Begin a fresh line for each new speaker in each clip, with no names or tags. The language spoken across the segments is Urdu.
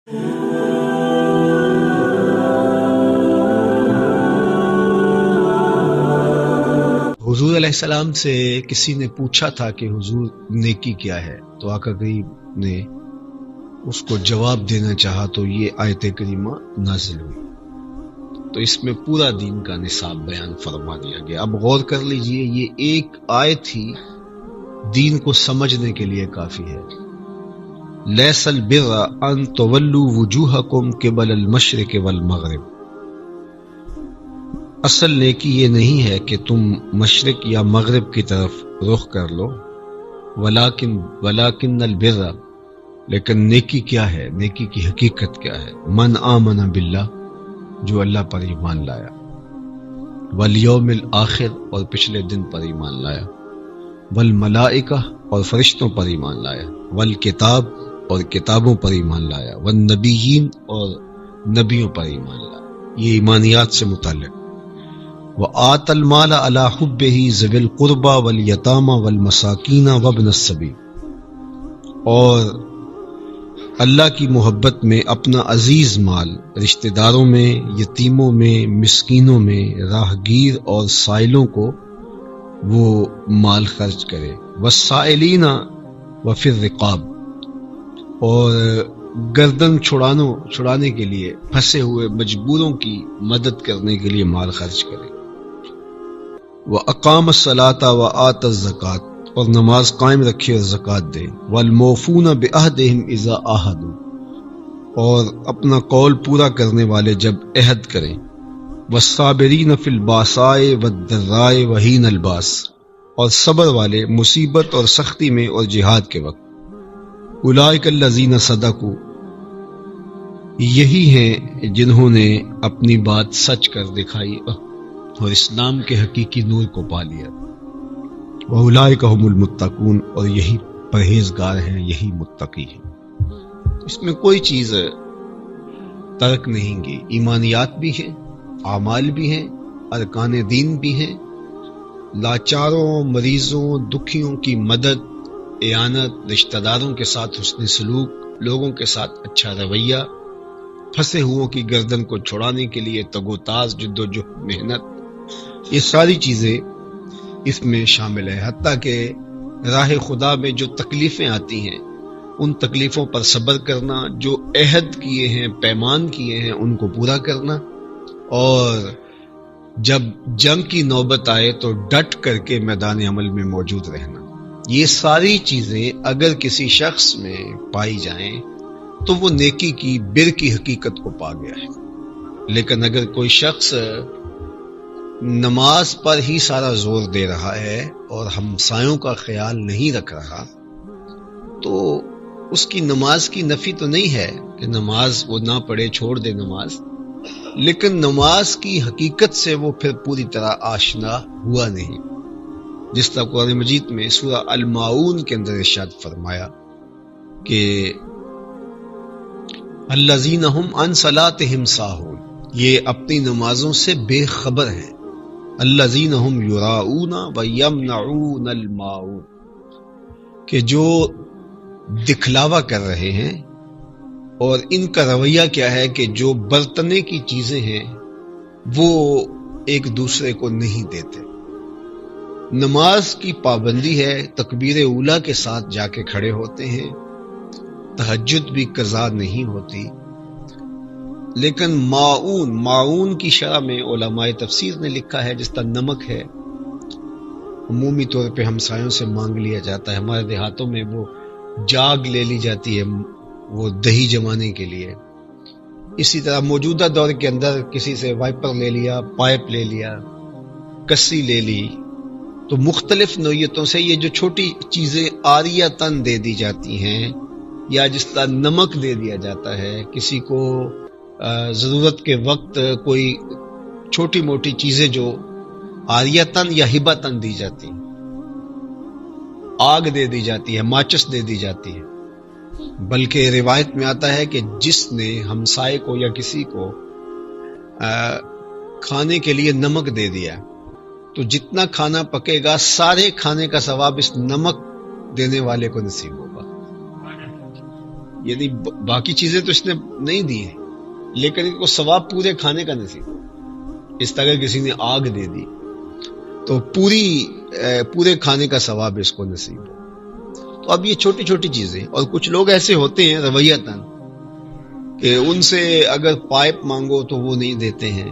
حضور علیہ السلام سے کسی نے پوچھا تھا کہ حضور نیکی کیا ہے، تو آقا کریم نے اس کو جواب دینا چاہا تو یہ آیت کریمہ نازل ہوئی۔ تو اس میں پورا دین کا نصاب بیان فرما دیا گیا۔ اب غور کر لیجئے، یہ ایک آیت ہی دین کو سمجھنے کے لیے کافی ہے۔ لیس البر ان تولوا وجوہکم قبل المشرق والمغرب، اصل نیکی یہ نہیں ہے کہ تم مشرق یا مغرب کی طرف رخ کر لو، ولیکن البر، لیکن نیکی کیا ہے، نیکی کی حقیقت کیا ہے؟ من آمن باللہ، جو اللہ پر ایمان لایا، والیوم الآخر، اور پچھلے دن پر ایمان لایا، والملائکہ، اور فرشتوں پر ایمان لایا، والکتاب، اور کتابوں پر ایمان لایا، والنبیین، اور نبیوں پر ایمان لایا۔ یہ ایمانیات سے متعلق۔ وآت المال علی حبہ ذوی القربى والیتامى والمساکین وابن السبیل، اور اللہ کی محبت میں اپنا عزیز مال رشتہ داروں میں، یتیموں میں، مسکینوں میں، راہ گیر اور سائلوں کو وہ مال خرچ کرے، والسائلین وفی الرقاب، اور گردن چھڑانے کے لیے پھنسے ہوئے مجبوروں کی مدد کرنے کے لیے مال خرچ کرے، وَأَقَامَ الصَّلَاةَ وَآتَ الزَّكَاةَ، اور نماز قائم رکھے اور زکوٰۃ دے، وَالْمُوفُونَ بِعَهْدِهِمْ إِذَا عَاهَدُوا، اور اپنا قول پورا کرنے والے جب عہد کریں، وَالصَّابِرِينَ فِي الْبَأْسَاءِ وَالضَّرَّاءِ وَحِينَ الْبَأْسِ، اور صبر والے مصیبت اور سختی میں اور جہاد کے وقت، اولئک الذین صدقوا، یہی ہیں جنہوں نے اپنی بات سچ کر دکھائی اور اسلام کے حقیقی نور کو پا لیا، وَأُولَئِكَ هُمُ الْمُتَّقُونَ، اور یہی پرہیزگار ہیں، یہی متقی ہیں۔ اس میں کوئی چیز ترک نہیں گی، ایمانیات بھی ہیں، اعمال بھی ہیں، ارکان دین بھی ہیں، لاچاروں، مریضوں، دکھیوں کی مدد، اعانت، رشتہ داروں کے ساتھ حسن سلوک، لوگوں کے ساتھ اچھا رویہ، پھنسے ہوئوں کی گردن کو چھڑانے کے لیے تگ و تاز، جد و جہد، محنت، یہ ساری چیزیں اس میں شامل ہے۔ حتیٰ کہ راہ خدا میں جو تکلیفیں آتی ہیں ان تکلیفوں پر صبر کرنا، جو عہد کیے ہیں، پیمان کیے ہیں، ان کو پورا کرنا، اور جب جنگ کی نوبت آئے تو ڈٹ کر کے میدان عمل میں موجود رہنا، یہ ساری چیزیں اگر کسی شخص میں پائی جائیں تو وہ نیکی کی، بر کی حقیقت کو پا گیا ہے۔ لیکن اگر کوئی شخص نماز پر ہی سارا زور دے رہا ہے اور ہمسایوں کا خیال نہیں رکھ رہا، تو اس کی نماز کی نفی تو نہیں ہے کہ نماز وہ نہ پڑھے، چھوڑ دے نماز، لیکن نماز کی حقیقت سے وہ پھر پوری طرح آشنا ہوا نہیں۔ جس طرح قرآن مجید میں سورہ الماعون کے اندر ارشاد فرمایا کہ الذین ھم عن صلاتہم ساہون، یہ اپنی نمازوں سے بے خبر ہیں، الذین ھم یراؤون ویمنعون الماعون، کہ جو دکھلاوا کر رہے ہیں، اور ان کا رویہ کیا ہے کہ جو برتنے کی چیزیں ہیں وہ ایک دوسرے کو نہیں دیتے۔ نماز کی پابندی ہے، تکبیر اولیٰ کے ساتھ جا کے کھڑے ہوتے ہیں، تہجد بھی قضا نہیں ہوتی، لیکن معون کی شرح میں علماء تفسیر نے لکھا ہے جس طرح نمک ہے، عمومی طور پہ ہمسایوں سے مانگ لیا جاتا ہے، ہمارے دیہاتوں میں وہ جاگ لے لی جاتی ہے وہ دہی جمانے کے لیے، اسی طرح موجودہ دور کے اندر کسی سے وائپر لے لیا، پائپ لے لیا، کسی لے لی، تو مختلف نوعیتوں سے یہ جو چھوٹی چیزیں عاریتاً دے دی جاتی ہیں، یا جس طرح نمک دے دیا جاتا ہے، کسی کو ضرورت کے وقت کوئی چھوٹی موٹی چیزیں جو عاریتاً یا ہبتاً دی جاتی ہیں، آگ دے دی جاتی ہے، ماچس دے دی جاتی ہے، بلکہ روایت میں آتا ہے کہ جس نے ہمسائے کو یا کسی کو کھانے کے لیے نمک دے دیا تو جتنا کھانا پکے گا سارے کھانے کا ثواب اس نمک دینے والے کو نصیب ہوگا۔ یعنی باقی چیزیں تو اس نے نہیں دی ہیں، لیکن ان کو ثواب پورے کھانے کا نصیب ہو۔ اس طرح کسی نے آگ دے دی تو پورے کھانے کا ثواب اس کو نصیب ہو۔ تو اب یہ چھوٹی چھوٹی چیزیں، اور کچھ لوگ ایسے ہوتے ہیں رویتاً کہ ان سے اگر پائپ مانگو تو وہ نہیں دیتے ہیں،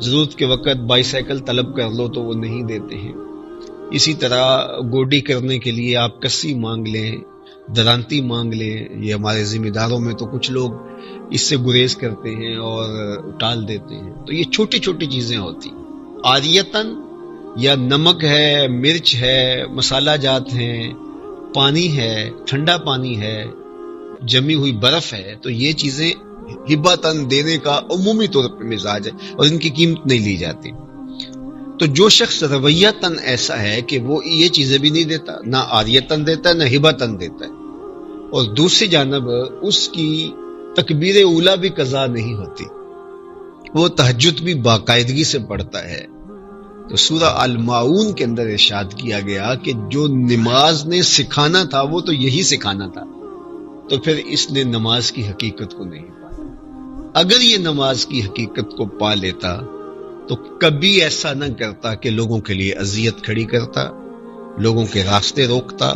ضرورت کے وقت بائی سائیکل طلب کر لو تو وہ نہیں دیتے ہیں، اسی طرح گوڈی کرنے کے لیے آپ کسی مانگ لیں، درانتی مانگ لیں، یہ ہمارے ذمہ داروں میں تو کچھ لوگ اس سے گریز کرتے ہیں اور ٹال دیتے ہیں۔ تو یہ چھوٹی چھوٹی چیزیں ہوتی، عاریتاً یا نمک ہے، مرچ ہے، مسالہ جات ہیں، پانی ہے، ٹھنڈا پانی ہے، جمی ہوئی برف ہے، تو یہ چیزیں ہباتاً دینے کا عمومی طور پہ مزاج ہے اور ان کی قیمت نہیں لی جاتی۔ تو جو شخص رویتاً ایسا ہے کہ وہ یہ چیزیں بھی نہیں دیتا، نہ عاریتاً دیتا ہے نہ ہباتاً دیتا ہے، اور دوسری جانب اس کی تکبیر اولیٰ بھی قضا نہیں ہوتی، وہ تہجد بھی باقاعدگی سے پڑھتا ہے، تو سورہ الماعون کے اندر ارشاد کیا گیا کہ جو نماز نے سکھانا تھا وہ تو یہی سکھانا تھا، تو پھر اس نے نماز کی حقیقت کو نہیں پایا۔ اگر یہ نماز کی حقیقت کو پا لیتا تو کبھی ایسا نہ کرتا کہ لوگوں کے لیے اذیت کھڑی کرتا، لوگوں کے راستے روکتا،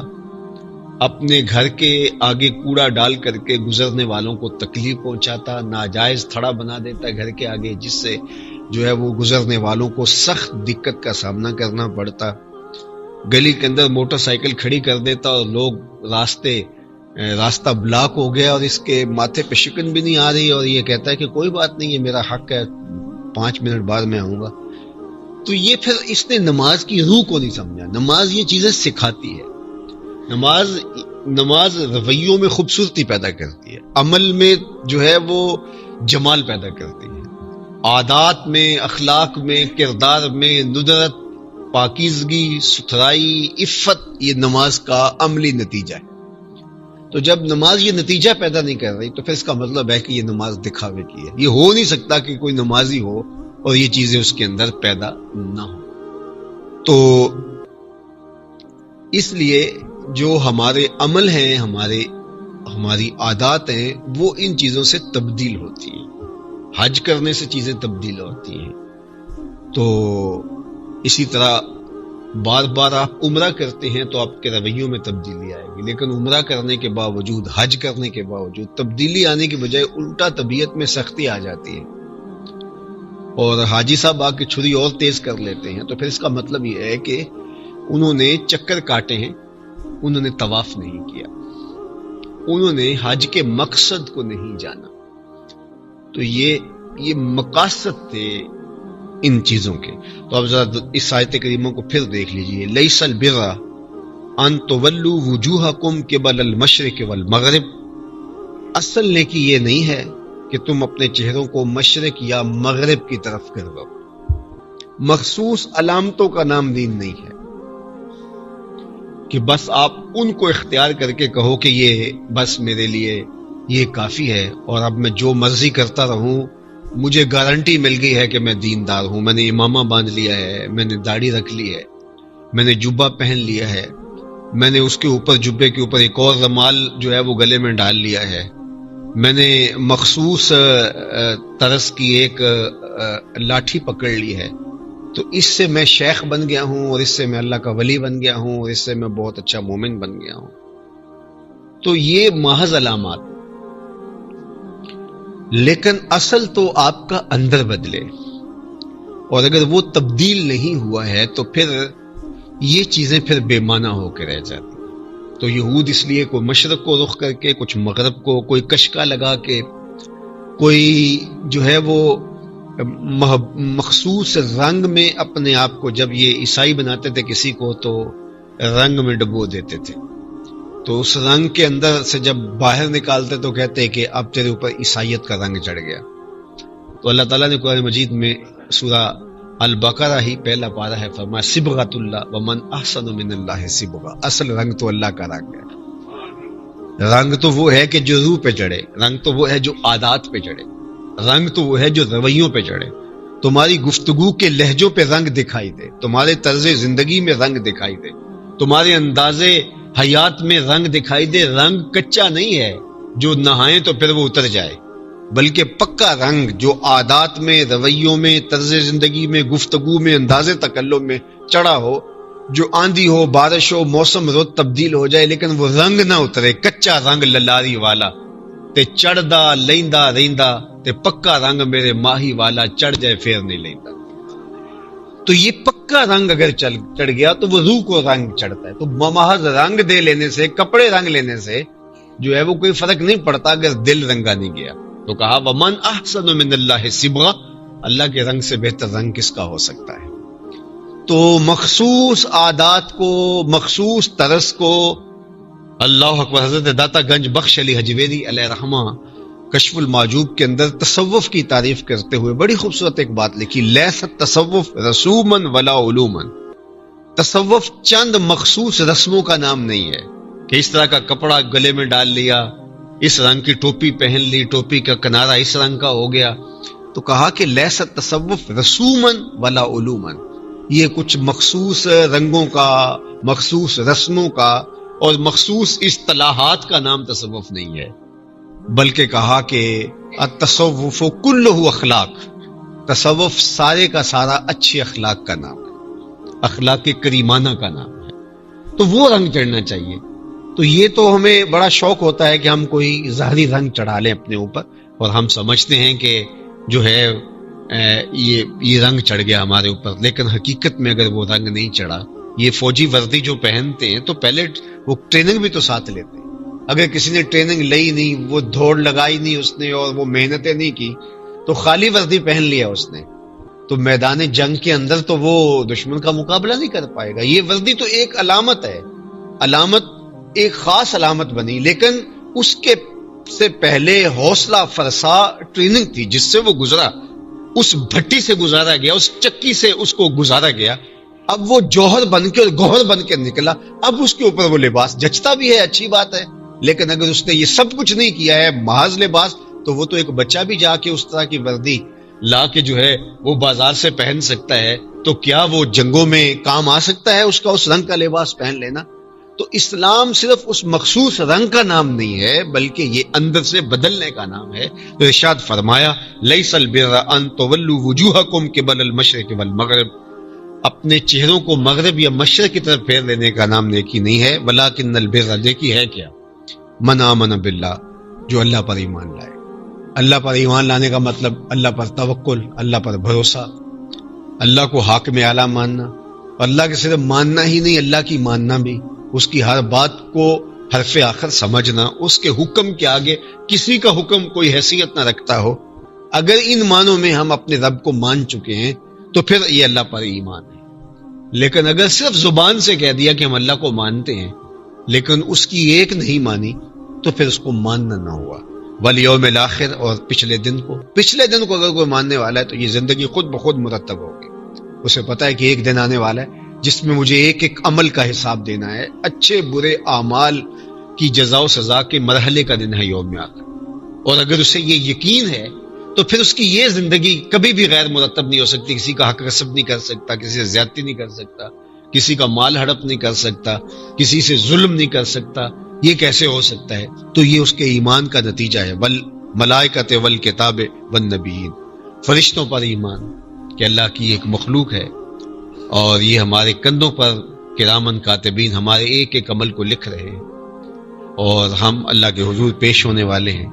اپنے گھر کے آگے کوڑا ڈال کر کے گزرنے والوں کو تکلیف پہنچاتا، ناجائز تھڑا بنا دیتا گھر کے آگے، جس سے جو ہے وہ گزرنے والوں کو سخت دقت کا سامنا کرنا پڑتا، گلی کے اندر موٹر سائیکل کھڑی کر دیتا اور لوگ راستہ بلاک ہو گیا اور اس کے ماتھے پہ شکن بھی نہیں آ رہی اور یہ کہتا ہے کہ کوئی بات نہیں، یہ میرا حق ہے، 5 منٹ بعد میں آؤں گا۔ تو یہ پھر اس نے نماز کی روح کو نہیں سمجھا۔ نماز یہ چیزیں سکھاتی ہے، نماز رویوں میں خوبصورتی پیدا کرتی ہے، عمل میں جو ہے وہ جمال پیدا کرتی ہے، عادات میں، اخلاق میں، کردار میں ندرت، پاکیزگی، ستھرائی، عفت، یہ نماز کا عملی نتیجہ ہے۔ تو جب نماز یہ نتیجہ پیدا نہیں کر رہی تو پھر اس کا مطلب ہے کہ یہ نماز دکھاوے کی ہے۔ یہ ہو نہیں سکتا کہ کوئی نمازی ہو اور یہ چیزیں اس کے اندر پیدا نہ ہو۔ تو اس لیے جو ہمارے عمل ہیں، ہماری عادات ہیں، وہ ان چیزوں سے تبدیل ہوتی ہیں، حج کرنے سے چیزیں تبدیل ہوتی ہیں۔ تو اسی طرح بار بار آپ عمرہ کرتے ہیں تو آپ کے رویوں میں تبدیلی آئے گی، لیکن عمرہ کرنے کے باوجود، حج کرنے کے باوجود تبدیلی آنے کی بجائے الٹا طبیعت میں سختی آ جاتی ہے اور حاجی صاحب آ کے چھری اور تیز کر لیتے ہیں، تو پھر اس کا مطلب یہ ہے کہ انہوں نے چکر کاٹے ہیں، انہوں نے طواف نہیں کیا، انہوں نے حج کے مقصد کو نہیں جانا۔ تو یہ مقاصد تھے ان چیزوں کے۔ تو اب ذرا اس آیت کریمہ کو پھر دیکھ لیجئے، لیس البر ان تولوا وجوہکم قبل المشرق والمغرب، اصل نیکی یہ نہیں ہے کہ تم اپنے چہروں کو مشرق یا مغرب کی طرف کرو۔ مخصوص علامتوں کا نام دین نہیں ہے کہ بس آپ ان کو اختیار کر کے کہو کہ یہ بس میرے لیے یہ کافی ہے اور اب میں جو مرضی کرتا رہوں، مجھے گارنٹی مل گئی ہے کہ میں دیندار ہوں، میں نے امامہ باندھ لیا ہے، میں نے داڑھی رکھ لی ہے، میں نے جبہ پہن لیا ہے، میں نے اس کے اوپر جبے کے اوپر ایک اور رومال جو ہے وہ گلے میں ڈال لیا ہے، میں نے مخصوص طرز کی ایک لاٹھی پکڑ لی ہے، تو اس سے میں شیخ بن گیا ہوں اور اس سے میں اللہ کا ولی بن گیا ہوں اور اس سے میں بہت اچھا مومن بن گیا ہوں۔ تو یہ محض علامات، لیکن اصل تو آپ کا اندر بدلے، اور اگر وہ تبدیل نہیں ہوا ہے تو پھر یہ چیزیں پھر بے معنی ہو کے رہ جاتی۔ تو یہود اس لیے کوئی مشرق کو رخ کر کے، کچھ مغرب کو، کوئی کشکا لگا کے، کوئی جو ہے وہ مخصوص رنگ میں اپنے آپ کو، جب یہ عیسائی بناتے تھے کسی کو تو رنگ میں ڈبو دیتے تھے، تو اس رنگ کے اندر سے جب باہر نکالتے تو کہتے کہ اب تیرے اوپر عیسائیت کا رنگ چڑھ گیا۔ تو اللہ تعالیٰ نے قرآن مجید میں سورہ البقرہ ہی پہلا پارہ ہے، فرمایا صبغۃ اللہ ومن احسن من اللہ صبغہ، اصل رنگ تو اللہ کا رنگ ہے۔ رنگ تو وہ ہے کہ جو روح پہ چڑھے، رنگ تو وہ ہے جو عادات پہ چڑھے، رنگ تو وہ ہے جو رویوں پہ چڑھے۔ تمہاری گفتگو کے لہجوں پہ رنگ دکھائی دے، تمہارے طرز زندگی میں رنگ دکھائی دے، تمہارے انداز حیات میں رنگ دکھائی دے۔ رنگ کچا نہیں ہے، جو نہائیں تو پھر وہ اتر جائے، بلکہ پکا رنگ جو عادات میں، رویوں میں، طرز زندگی میں، گفتگو میں، انداز تکلم میں چڑھا ہو، جو آندھی ہو، بارش ہو، موسم روز تبدیل ہو جائے لیکن وہ رنگ نہ اترے، کچا رنگ للاری والا تے چڑھدا لیندا ریندا تے پکا رنگ میرے ماہی والا چڑھ جائے پھر نہیں لیندا۔ تو یہ پکا رنگ اگر چڑھ گیا تو وہ روح کو رنگ چڑھتا ہے۔ تو محض رنگ دے لینے سے، کپڑے رنگ لینے سے جو ہے وہ کوئی فرق نہیں پڑتا اگر دل رنگا نہیں گیا۔ تو کہا وَمَنْ أَحْسَنُ مِنَ اللَّهِ صِبْغَةً، اللہ کے رنگ سے بہتر رنگ کس کا ہو سکتا ہے؟ تو مخصوص عادات کو، مخصوص طرز کو، اللہ اکبر، حضرت داتا گنج بخش علی حجویری علیہ رحمہ کشف المعجوب کے اندر تصوف کی تعریف کرتے ہوئے بڑی خوبصورت ایک بات لکھی، لیس التصوف رسوما ولا علوما، تصوف چند مخصوص رسموں کا نام نہیں ہے کہ اس طرح کا کپڑا گلے میں ڈال لیا، اس رنگ کی ٹوپی پہن لی، ٹوپی کا کنارہ اس رنگ کا ہو گیا۔ تو کہا کہ لیس التصوف رسوما ولا علوما، یہ کچھ مخصوص رنگوں کا، مخصوص رسموں کا اور مخصوص اصطلاحات کا نام تصوف نہیں ہے، بلکہ کہا کہ التصوف کلہ اخلاق، تصوف سارے کا سارا اچھے اخلاق کا نام ہے، اخلاق کریمانہ کا نام ہے۔ تو وہ رنگ چڑھنا چاہیے۔ تو یہ تو ہمیں بڑا شوق ہوتا ہے کہ ہم کوئی ظاہری رنگ چڑھا لیں اپنے اوپر، اور ہم سمجھتے ہیں کہ جو ہے یہ رنگ چڑھ گیا ہمارے اوپر، لیکن حقیقت میں اگر وہ رنگ نہیں چڑھا، یہ فوجی وردی جو پہنتے ہیں تو پہلے وہ ٹریننگ بھی تو ساتھ لیتے ہیں۔ اگر کسی نے ٹریننگ لئی نہیں، وہ دوڑ لگائی نہیں اس نے اور وہ محنتیں نہیں کی، تو خالی وردی پہن لیا اس نے، تو میدان جنگ کے اندر تو وہ دشمن کا مقابلہ نہیں کر پائے گا۔ یہ وردی تو ایک علامت ہے، علامت ایک خاص علامت بنی، لیکن اس کے سے پہلے حوصلہ فرسا ٹریننگ تھی جس سے وہ گزرا، اس بھٹی سے گزارا گیا، اس چکی سے اس کو گزارا گیا، اب وہ جوہر بن کے اور گوہر بن کے نکلا، اب اس کے اوپر وہ لباس جچتا بھی ہے، اچھی بات ہے، لیکن اگر اس نے یہ سب کچھ نہیں کیا ہے محض لباس، تو وہ تو ایک بچہ بھی جا کے اس طرح کی وردی لا کے جو ہے وہ بازار سے پہن سکتا ہے، تو کیا وہ جنگوں میں کام آ سکتا ہے اس کا اس رنگ کا لباس پہن لینا؟ تو اسلام صرف اس مخصوص رنگ کا نام نہیں ہے، بلکہ یہ اندر سے بدلنے کا نام ہے۔ تو ارشاد فرمایا لیس البر ان تولوا وجوہکم قبل المشرق والمغرب، اپنے چہروں کو مغرب یا مشرق کی طرف پھیر لینے کا نام نیکی نہیں ہے، ولکن البر، نیکی ہے کیا؟ من آمن باللہ، جو اللہ پر ایمان لائے۔ اللہ پر ایمان لانے کا مطلب اللہ پر توکل، اللہ پر بھروسہ، اللہ کو حاکم اعلیٰ ماننا، اور اللہ کے صرف ماننا ہی نہیں، اللہ کی ماننا بھی، اس کی ہر بات کو حرف آخر سمجھنا، اس کے حکم کے آگے کسی کا حکم کوئی حیثیت نہ رکھتا ہو۔ اگر ان معنوں میں ہم اپنے رب کو مان چکے ہیں تو پھر یہ اللہ پر ایمان ہے۔ لیکن اگر صرف زبان سے کہہ دیا کہ ہم اللہ کو مانتے ہیں لیکن اس کی ایک نہیں مانی، تو پھر اس کو ماننا نہ ہوا۔ والیوم الاخر، اور پچھلے دن کو اگر کوئی ماننے والا ہے تو یہ زندگی خود بخود مرتب ہوگی۔ اسے پتا ہے کہ ایک دن آنے والا ہے جس میں مجھے ایک ایک عمل کا حساب دینا ہے، اچھے برے اعمال کی جزا و سزا کے مرحلے کا دن ہے یوم آخر۔ اور اگر اسے یہ یقین ہے تو پھر اس کی یہ زندگی کبھی بھی غیر مرتب نہیں ہو سکتی، کسی کا حق غصب نہیں کر سکتا، کسی سے زیادتی نہیں کر سکتا، کسی کا مال ہڑپ نہیں کر سکتا، کسی سے ظلم نہیں کر سکتا۔ یہ کیسے ہو سکتا ہے؟ تو یہ اس کے ایمان کا نتیجہ ہے۔ والملائکۃ والکتاب والنبیین، فرشتوں پر ایمان کہ اللہ کی ایک مخلوق ہے اور یہ ہمارے کندھوں پر کرامن کاتبین ہمارے ایک ایک عمل کو لکھ رہے ہیں، اور ہم اللہ کے حضور پیش ہونے والے ہیں۔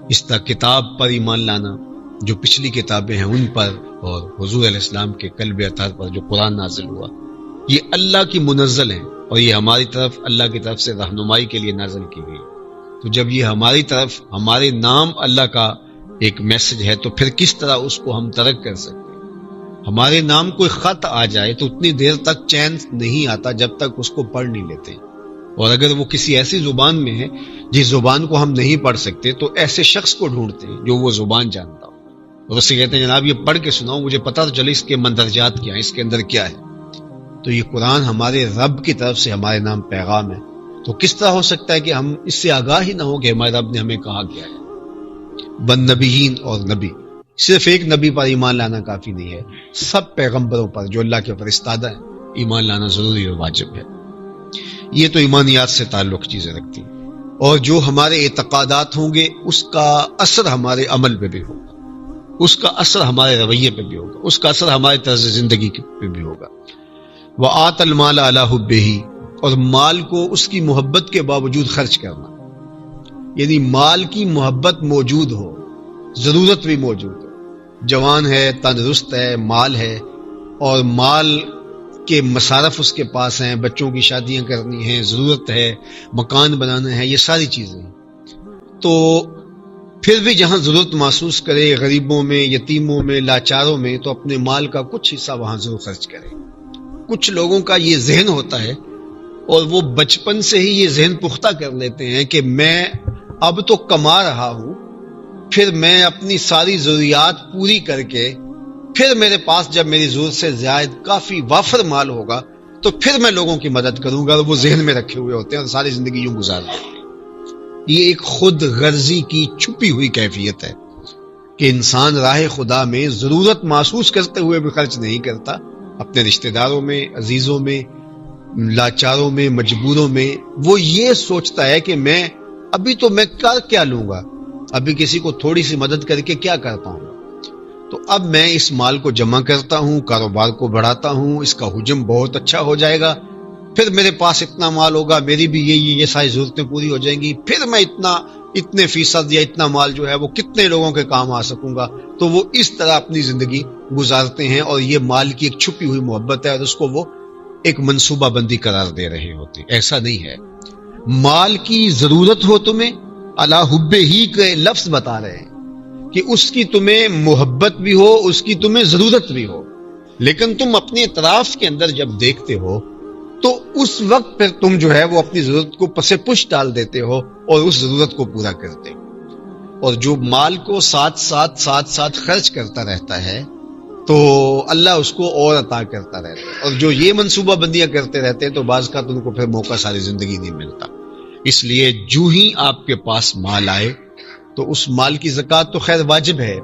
اس طرح کتاب پر ایمان لانا، جو پچھلی کتابیں ہیں ان پر، اور حضور علیہ السلام کے قلب اطہر پر جو قرآن نازل ہوا، یہ اللہ کی منزل ہیں اور یہ ہماری طرف اللہ کی طرف سے رہنمائی کے لیے نازل کی گئی۔ تو جب یہ ہماری طرف ہمارے نام اللہ کا ایک میسج ہے تو پھر کس طرح اس کو ہم ترک کر سکتے ہیں؟ ہمارے نام کوئی خط آ جائے تو اتنی دیر تک چین نہیں آتا جب تک اس کو پڑھ نہیں لیتے، اور اگر وہ کسی ایسی زبان میں ہے جس زبان کو ہم نہیں پڑھ سکتے تو ایسے شخص کو ڈھونڈتے ہیں جو وہ زبان جانتا ہو، اور اس سے کہتے ہیں جناب یہ پڑھ کے سناؤ، مجھے پتہ تو چلے اس کے مندرجات کیا ہیں، اس کے اندر کیا ہے۔ تو یہ قرآن ہمارے رب کی طرف سے ہمارے نام پیغام ہے، تو کس طرح ہو سکتا ہے کہ ہم اس سے آگاہ ہی نہ ہو کہ ہمارے رب نے ہمیں کہا کیا ہے۔ بن نبیین، اور نبی، صرف ایک نبی پر ایمان لانا کافی نہیں ہے، سب پیغمبروں پر جو اللہ کے فرستادہ ہیں ایمان لانا ضروری اور واجب ہے۔ یہ تو ایمانیات سے تعلق چیزیں رکھتی ہیں۔ اور جو ہمارے اعتقادات ہوں گے اس کا اثر ہمارے عمل پہ بھی ہوگا، اس کا اثر ہمارے رویے پہ بھی ہوگا، اس کا اثر ہمارے طرز زندگی پہ بھی ہوگا۔ وَآتَ الْمَالَ عَلَىٰ حُبِّهِ، اور مال کو اس کی محبت کے باوجود خرچ کرنا، یعنی مال کی محبت موجود ہو، ضرورت بھی موجود ہو، جوان ہے، تندرست ہے، مال ہے، اور مال کے مصارف اس کے پاس ہیں، بچوں کی شادیاں کرنی ہیں، ضرورت ہے، مکان بنانا ہے، یہ ساری چیزیں ہیں، تو پھر بھی جہاں ضرورت محسوس کرے، غریبوں میں، یتیموں میں، لاچاروں میں، تو اپنے مال کا کچھ حصہ وہاں ضرور خرچ کرے۔ کچھ لوگوں کا یہ ذہن ہوتا ہے اور وہ بچپن سے ہی یہ ذہن پختہ کر لیتے ہیں کہ میں اب تو کما رہا ہوں، پھر میں اپنی ساری ضروریات پوری کر کے پھر میرے پاس جب میری ضرورت سے زائد کافی وافر مال ہوگا تو پھر میں لوگوں کی مدد کروں گا، اور وہ ذہن میں رکھے ہوئے ہوتے ہیں اور ساری زندگی یوں گزار دیتے ہیں۔ یہ ایک خود غرضی کی چھپی ہوئی کیفیت ہے کہ انسان راہ خدا میں ضرورت محسوس کرتے ہوئے بھی خرچ نہیں کرتا، اپنے رشتہ داروں میں، عزیزوں میں، لاچاروں میں، مجبوروں میں۔ وہ یہ سوچتا ہے کہ میں ابھی تو میں کر کیا لوں گا، ابھی کسی کو تھوڑی سی مدد کر کے کیا کر پاؤں گا، تو اب میں اس مال کو جمع کرتا ہوں، کاروبار کو بڑھاتا ہوں، اس کا حجم بہت اچھا ہو جائے گا، پھر میرے پاس اتنا مال ہوگا، میری بھی یہ ساری ضرورتیں پوری ہو جائیں گی، پھر میں اتنے فیصد یا اتنا مال جو ہے وہ کتنے لوگوں کے کام آ سکوں گا۔ تو وہ اس طرح اپنی زندگی گزارتے ہیں، اور یہ مال کی ایک چھپی ہوئی محبت ہے اور اس کو وہ ایک منصوبہ بندی قرار دے رہے ہوتے۔ ایسا نہیں ہے، مال کی ضرورت ہو تمہیں، علی حب ہی کے لفظ بتا رہے ہیں کہ اس کی تمہیں محبت بھی ہو، اس کی تمہیں ضرورت بھی ہو، لیکن تم اپنے اطراف کے اندر جب دیکھتے ہو تو اس وقت پھر تم جو ہے وہ اپنی ضرورت کو پس پش ڈال دیتے ہو اور اس ضرورت کو پورا کرتے ہو۔ اور جو مال کو ساتھ ساتھ خرچ کرتا رہتا ہے تو اللہ اس کو اور عطا کرتا رہتا ہے، اور جو یہ منصوبہ بندیاں کرتے رہتے ہیں تو بعض کا ان کو پھر موقع ساری زندگی نہیں ملتا۔ اس لیے جو ہی آپ کے پاس مال آئے تو اس مال کی زکوٰۃ تو خیر واجب ہے،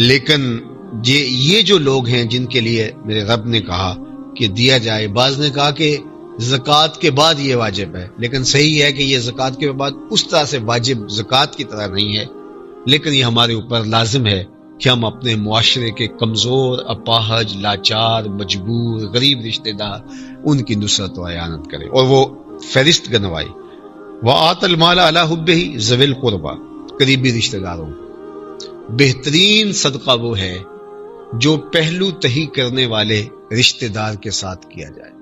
لیکن یہ جو لوگ ہیں جن کے لیے میرے رب نے کہا کہ دیا جائے، بعض نے کہا کہ زکوٰۃ کے بعد یہ واجب ہے، لیکن صحیح ہے کہ یہ زکوٰۃ کے بعد اس طرح سے واجب زکوٰۃ کی طرح نہیں ہے، لیکن یہ ہمارے اوپر لازم ہے کہ ہم اپنے معاشرے کے کمزور، اپاہج، لاچار، مجبور، غریب رشتہ دار، ان کی نصرت و اعانت کریں، اور وہ فہرست گنوائی۔ وَآتَ الْمَالَ عَلَىٰ حُبِّهِ ذَوِي الْقُرْبَىٰ، قریبی رشتہ داروں۔ بہترین صدقہ وہ ہے جو پہلو تہی کرنے والے رشتہ دار کے ساتھ کیا جائے،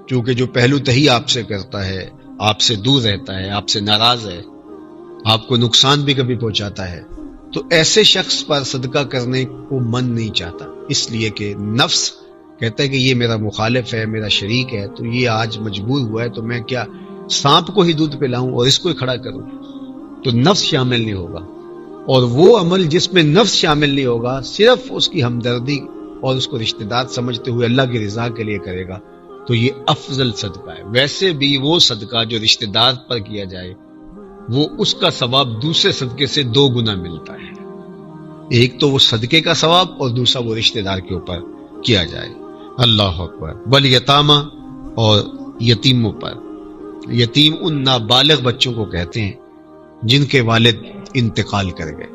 کیونکہ جو پہلو تہی آپ سے کرتا ہے، آپ سے دور رہتا ہے، آپ سے ناراض ہے، آپ کو نقصان بھی کبھی پہنچاتا ہے، تو ایسے شخص پر صدقہ کرنے کو من نہیں چاہتا، اس لیے کہ نفس کہتا ہے کہ یہ میرا مخالف ہے، میرا شریک ہے، تو یہ آج مجبور ہوا ہے تو میں کیا سانپ کو ہی دودھ پلاؤں اور اس کو ہی کھڑا کروں، تو نفس شامل نہیں ہوگا۔ اور وہ عمل جس میں نفس شامل نہیں ہوگا، صرف اس کی ہمدردی اور اس کو رشتہ دار سمجھتے ہوئے اللہ کی رضا کے لیے کرے گا، تو یہ افضل صدقہ ہے۔ ویسے بھی وہ صدقہ جو رشتہ دار پر کیا جائے وہ اس کا ثواب دوسرے صدقے سے 2 گنا ملتا ہے، ایک تو وہ صدقے کا ثواب اور دوسرا وہ رشتہ دار کے اوپر کیا جائے۔ اللہ اکبر۔ والیتامى، اور یتیموں پر۔ یتیم ان نابالغ بچوں کو کہتے ہیں جن کے والد انتقال کر گئے،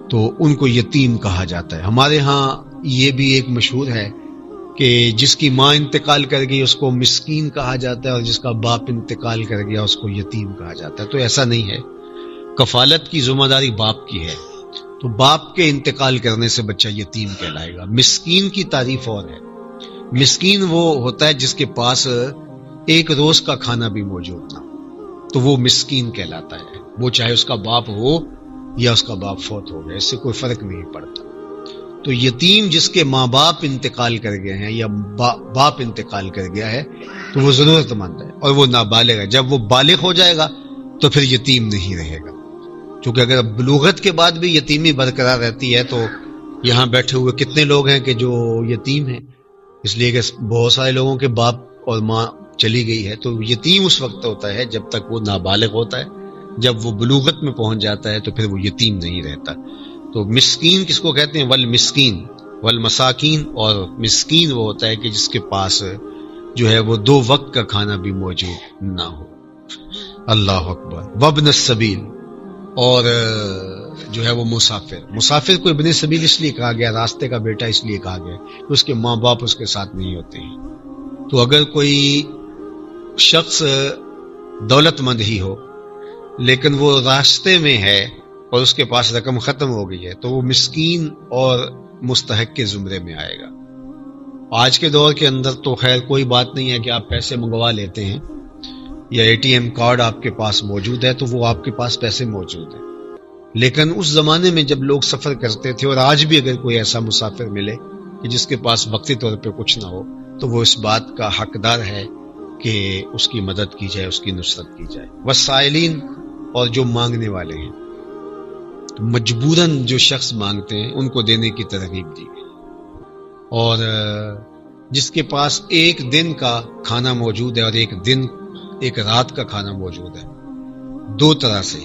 تو ان کو یتیم کہا جاتا ہے۔ ہمارے ہاں یہ بھی ایک مشہور ہے کہ جس کی ماں انتقال کر گئی اس کو مسکین کہا جاتا ہے، اور جس کا باپ انتقال کر گیا اس کو یتیم کہا جاتا ہے۔ تو ایسا نہیں ہے، کفالت کی ذمہ داری باپ کی ہے، تو باپ کے انتقال کرنے سے بچہ یتیم کہلائے گا۔ مسکین کی تعریف اور ہے، مسکین وہ ہوتا ہے جس کے پاس ایک روز کا کھانا بھی موجود نہ ہو، تو وہ مسکین کہلاتا ہے، وہ چاہے اس کا باپ ہو یا اس کا باپ فوت ہو گیا، اس سے کوئی فرق نہیں پڑتا۔ تو یتیم جس کے ماں باپ انتقال کر گئے ہیں یا باپ انتقال کر گیا ہے تو وہ ضرورت مند ہے اور وہ نابالغ ہے۔ جب وہ بالغ ہو جائے گا تو پھر یتیم نہیں رہے گا، کیونکہ اگر بلوغت کے بعد بھی یتیمی برقرار رہتی ہے تو یہاں بیٹھے ہوئے کتنے لوگ ہیں کہ جو یتیم ہیں، اس لیے کہ بہت سارے لوگوں کے باپ اور ماں چلی گئی ہے۔ تو یتیم اس وقت ہوتا ہے جب تک وہ نابالغ ہوتا ہے، جب وہ بلوغت میں پہنچ جاتا ہے تو پھر وہ یتیم نہیں رہتا۔ تو مسکین کس کو کہتے ہیں؟ والمسکین والمساکین، اور مسکین وہ ہوتا ہے کہ جس کے پاس جو ہے وہ 2 وقت کا کھانا بھی موجود نہ ہو۔ اللہ اکبر. وابن السبیل، اور جو ہے وہ مسافر کو ابن سبیل اس لیے کہا گیا، راستے کا بیٹا اس لیے کہا گیا کہ اس کے ماں باپ اس کے ساتھ نہیں ہوتے ہیں. تو اگر کوئی شخص دولت مند ہی ہو لیکن وہ راستے میں ہے اور اس کے پاس رقم ختم ہو گئی ہے تو وہ مسکین اور مستحق کے زمرے میں آئے گا. آج کے دور کے اندر تو خیر کوئی بات نہیں ہے کہ آپ پیسے منگوا لیتے ہیں یا اے ٹی ایم کارڈ آپ کے پاس موجود ہے تو وہ آپ کے پاس پیسے موجود ہیں، لیکن اس زمانے میں جب لوگ سفر کرتے تھے، اور آج بھی اگر کوئی ایسا مسافر ملے کہ جس کے پاس وقتی طور پہ کچھ نہ ہو تو وہ اس بات کا حقدار ہے کہ اس کی مدد کی جائے، اس کی نصرت کی جائے. والسائلین، اور جو مانگنے والے ہیں، مجبوراً جو شخص مانگتے ہیں ان کو دینے کی ترغیب دی گئی. اور جس کے پاس ایک دن کا کھانا موجود ہے اور ایک رات کا کھانا موجود ہے، دو طرح سے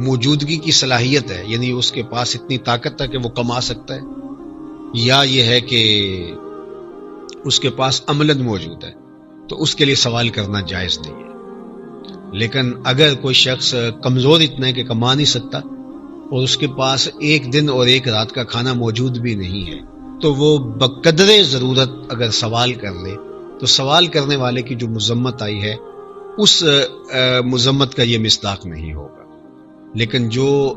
موجودگی کی صلاحیت ہے، یعنی اس کے پاس اتنی طاقت ہے کہ وہ کما سکتا ہے، یا یہ ہے کہ اس کے پاس عملاً موجود ہے تو اس کے لیے سوال کرنا جائز نہیں ہے. لیکن اگر کوئی شخص کمزور اتنا ہے کہ کما نہیں سکتا اور اس کے پاس ایک دن اور ایک رات کا کھانا موجود بھی نہیں ہے تو وہ بقدر ضرورت اگر سوال کر لے تو سوال کرنے والے کی جو مذمت آئی ہے اس مذمت کا یہ مصداق نہیں ہوگا. لیکن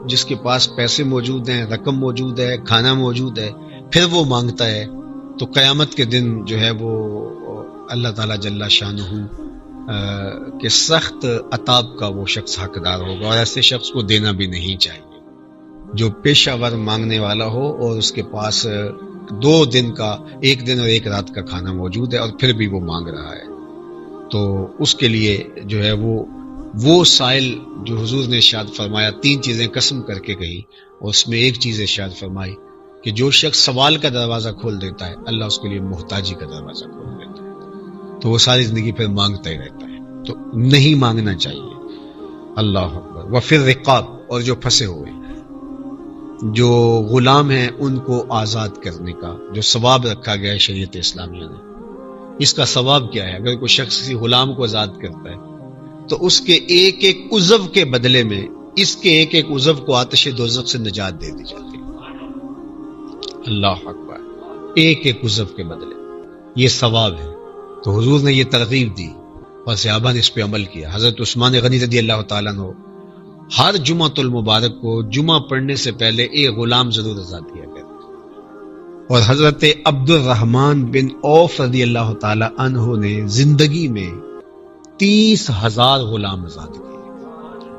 جس کے پاس پیسے موجود ہیں، رقم موجود ہے، کھانا موجود ہے، پھر وہ مانگتا ہے تو قیامت کے دن جو ہے وہ اللہ تعالیٰ جل شانہ کے سخت عطاب کا وہ شخص حقدار ہوگا، اور ایسے شخص کو دینا بھی نہیں چاہیے جو پیشہ ور مانگنے والا ہو اور اس کے پاس ایک دن اور ایک رات کا کھانا موجود ہے اور پھر بھی وہ مانگ رہا ہے. تو اس کے لیے جو ہے وہ سائل جو حضور نے ارشاد فرمایا، 3 چیزیں قسم کر کے کہی اور اس میں ایک چیز ارشاد فرمائی کہ جو شخص سوال کا دروازہ کھول دیتا ہے اللہ اس کے لیے محتاجی کا دروازہ کھول دیتا ہے، تو وہ ساری زندگی پھر مانگتا ہی رہتا ہے. تو نہیں مانگنا چاہیے. اللہ اکبر. وفی الرقاب، اور جو پھنسے ہوئے ہیں، جو غلام ہیں ان کو آزاد کرنے کا جو ثواب رکھا گیا ہے شریعت اسلامیہ نے. اس کا ثواب کیا ہے؟ اگر کوئی شخص کسی غلام کو آزاد کرتا ہے تو اس کے ایک ایک عضو کے بدلے میں اس کے ایک ایک عضو کو آتش دوزخ سے نجات دے دی جاتی ہے. اللہ اکبر. ایک ایک عضو کے بدلے یہ ثواب ہے. تو حضور نے یہ ترغیب دی اور صحابہ نے اس پہ عمل کیا. حضرت عثمان غنی رضی اللہ تعالیٰ عنہ ہر جمعۃ المبارک کو جمعہ پڑھنے سے پہلے ایک غلام ضرور آزاد کیا کرتے، اور حضرت عبد الرحمن بن عوف رضی اللہ تعالی عنہ نے زندگی میں 30,000 غلام آزاد کیے.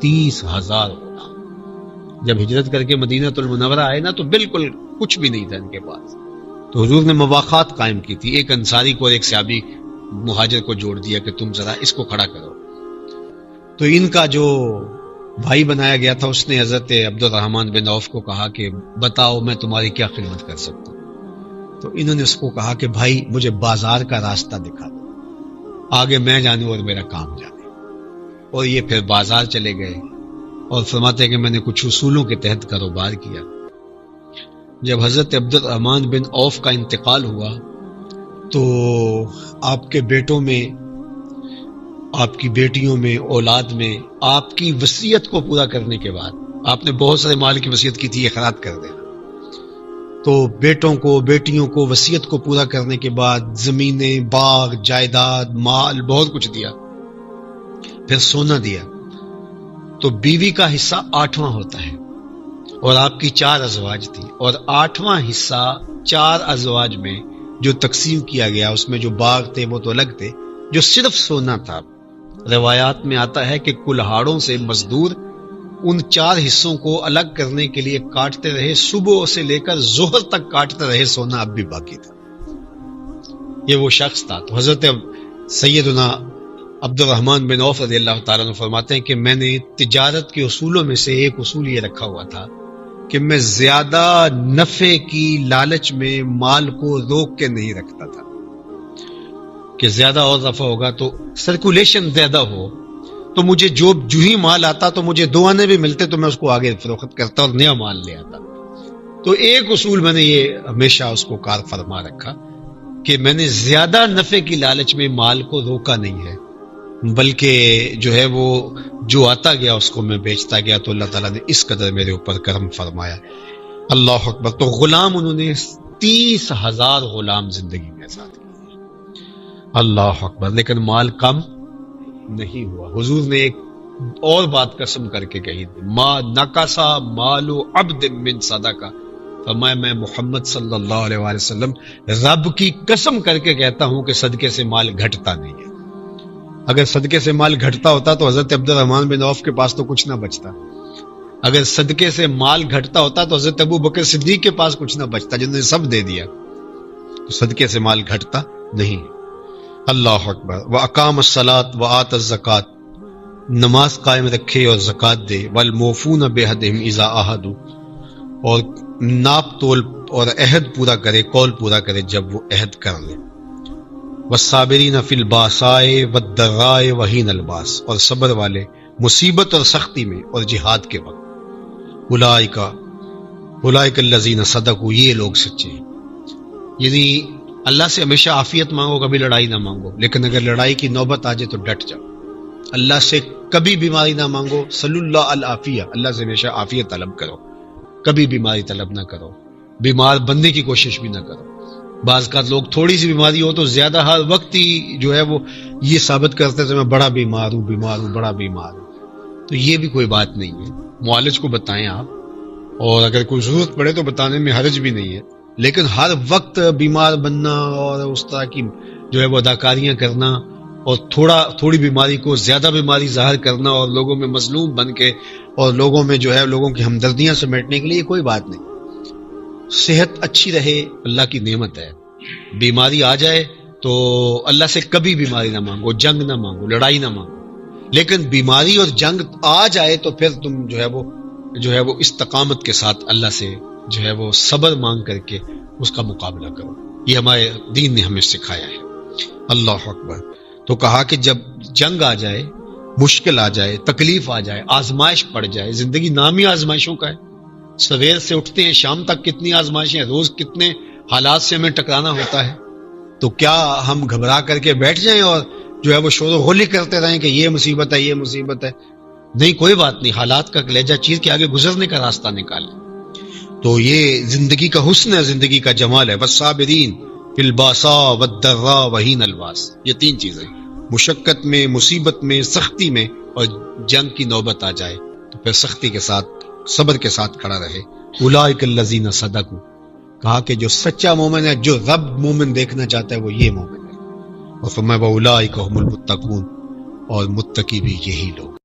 30,000 غلام. جب ہجرت کر کے مدینہ المنورہ آئے نا تو بالکل کچھ بھی نہیں تھا ان کے پاس، تو حضور نے مواخات قائم کی تھی. ایک انصاری کو اور ایک صحابی مہاجر کو جوڑ دیا کہ تم ذرا اس کو کھڑا کرو. تو ان کا جو بھائی بنایا گیا تھا اس نے حضرت عبد الرحمن بن عوف کو کہا کہ بتاؤ میں تمہاری کیا خدمت کر سکتا ہوں. تو انہوں نے اس کو کہا کہ بھائی مجھے بازار کا راستہ دکھا دو، آگے میں جانوں اور میرا کام جانے. اور یہ پھر بازار چلے گئے اور فرماتے ہیں کہ میں نے کچھ اصولوں کے تحت کاروبار کیا. جب حضرت عبد الرحمن بن عوف کا انتقال ہوا تو آپ کے بیٹوں میں، آپ کی بیٹیوں میں، اولاد میں آپ کی وصیت کو پورا کرنے کے بعد، آپ نے بہت سارے مال کی وصیت کی تھی یہ خیرات کر دینا، تو بیٹوں کو بیٹیوں کو وصیت کو پورا کرنے کے بعد زمینیں، باغ، جائیداد، مال بہت کچھ دیا. پھر سونا دیا. تو بیوی کا حصہ 8واں ہوتا ہے اور آپ کی 4 ازواج تھی، اور 8واں حصہ 4 ازواج میں جو تقسیم کیا گیا اس میں جو باغ تھے وہ تو الگ تھے، جو صرف سونا تھا. روایات میں آتا ہے کہ کلہاڑوں سے مزدور ان 4 حصوں کو الگ کرنے کے لیے کاٹتے رہے، صبح سے لے کر ظہر تک کاٹتے رہے، سونا اب بھی باقی تھا. یہ وہ شخص تھا. تو حضرت سیدنا عبد الرحمن بن عوف رضی اللہ تعالیٰ عنہ فرماتے ہیں کہ میں نے تجارت کے اصولوں میں سے ایک اصول یہ رکھا ہوا تھا کہ میں زیادہ نفع کی لالچ میں مال کو روک کے نہیں رکھتا تھا کہ زیادہ اور نفع ہوگا تو سرکولیشن زیادہ ہو، تو مجھے جو ہی مال آتا تو مجھے 2 آنے بھی ملتے تو میں اس کو آگے فروخت کرتا اور نیا مال لے آتا. تو ایک اصول میں نے یہ ہمیشہ اس کو کار فرما رکھا کہ میں نے زیادہ نفع کی لالچ میں مال کو روکا نہیں ہے، بلکہ جو ہے وہ جو آتا گیا اس کو میں بیچتا گیا، تو اللہ تعالیٰ نے اس قدر میرے اوپر کرم فرمایا۔ اللہ اکبر۔ تو غلام انہوں نے 30,000 غلام زندگی میں ساتھ کیے، اللہ اکبر، لیکن مال کم نہیں ہوا۔ حضور نے ایک اور بات قسم کر کے کہی تھی، ما نقصا مال عبد من صدقہ، فرمایا میں محمد صلی اللہ علیہ وآلہ وسلم رب کی قسم کر کے کہتا ہوں کہ صدقے سے مال گھٹتا نہیں ہے۔ اگر صدقے سے مال گھٹتا ہوتا تو حضرت عبد الرحمن بن عوف کے پاس تو کچھ نہ بچتا، اگر صدقے سے مال گھٹتا ہوتا تو حضرت ابو بکر صدیق کے پاس کچھ نہ بچتا، جنہوں نے سب دے دیا۔ تو صدقے سے مال گھٹتا نہیں۔ اللہ اکبر۔ وَأَقَامَ الصَّلَاةَ وَآتَ الزَّكَاةَ، نماز قائم رکھے اور زکوٰۃ دے، وَالْمُوفُونَ بِعَهْدِهِمْ إِذَا عَاهَدُوا، اور ناپ تول اور عہد پورا کرے، قول پورا کرے جب وہ عہد کر لے، وَالصَّابِرِينَ فِي الْبَأْسَاءِ وَالضَّرَّاءِ وَحِينَ الْبَأْسِ، اور صبر والے مصیبت اور سختی میں اور جہاد کے وقت۔ اولئک الذین صدقوا، یہ لوگ سچے ہیں۔ یعنی اللہ سے ہمیشہ عافیت مانگو، کبھی لڑائی نہ مانگو، لیکن اگر لڑائی کی نوبت آ جائے تو ڈٹ جاؤ۔ اللہ سے کبھی بیماری نہ مانگو، صلی اللہ العافیہ، اللہ سے ہمیشہ عافیت طلب کرو، کبھی بیماری طلب نہ کرو، بیمار بننے کی کوشش بھی نہ کرو۔ بعض کا لوگ تھوڑی سی بیماری ہو تو زیادہ ہر وقت ہی جو ہے وہ یہ ثابت کرتے تھے میں بڑا بیمار ہوں، بیمار ہوں، بڑا بیمار ہوں۔ تو یہ بھی کوئی بات نہیں ہے، معالج کو بتائیں آپ، اور اگر کوئی ضرورت پڑے تو بتانے میں حرج بھی نہیں ہے، لیکن ہر وقت بیمار بننا اور اس طرح کی جو ہے وہ اداکاریاں کرنا اور تھوڑی بیماری کو زیادہ بیماری ظاہر کرنا اور لوگوں میں مظلوم بن کے اور لوگوں میں جو ہے لوگوں کی ہمدردیاں سمیٹنے کے لیے کوئی بات نہیں۔ صحت اچھی رہے اللہ کی نعمت ہے، بیماری آ جائے تو اللہ سے کبھی بیماری نہ مانگو، جنگ نہ مانگو، لڑائی نہ مانگو، لیکن بیماری اور جنگ آ جائے تو پھر تم جو ہے وہ استقامت کے ساتھ اللہ سے جو ہے وہ صبر مانگ کر کے اس کا مقابلہ کرو۔ یہ ہمارے دین نے ہمیں سکھایا ہے۔ اللہ اکبر۔ تو کہا کہ جب جنگ آ جائے، مشکل آ جائے، تکلیف آ جائے، آزمائش پڑ جائے، زندگی نام ہی آزمائشوں کا ہے، سویر سے اٹھتے ہیں شام تک کتنی آزمائشیں، روز کتنے حالات سے ہمیں ٹکرانا ہوتا ہے، تو کیا ہم گھبرا کر کے بیٹھ جائیں اور جو ہے وہ شور و غلی کرتے رہیں کہ یہ مصیبت ہے، یہ مصیبت ہے؟ نہیں، کوئی بات نہیں، حالات کا کلیجہ چیر کے آگے گزرنے کا راستہ نکالیں۔ تو یہ زندگی کا حسن ہے، زندگی کا جمال ہے۔ والصابرین فی الباساء والضراء وحین الباس، یہ تین چیزیں، مشقت میں، مصیبت میں، سختی میں، اور جنگ کی نوبت آ جائے تو پھر سختی کے ساتھ، صبر کے ساتھ کھڑا رہے۔ اولئک الذین صدقوا، کہا کہ جو سچا مومن ہے، جو رب مومن دیکھنا چاہتا ہے وہ یہ مومن ہے، اور فرمایا واولئک ھم المتقون، اور متقی بھی یہی لوگ۔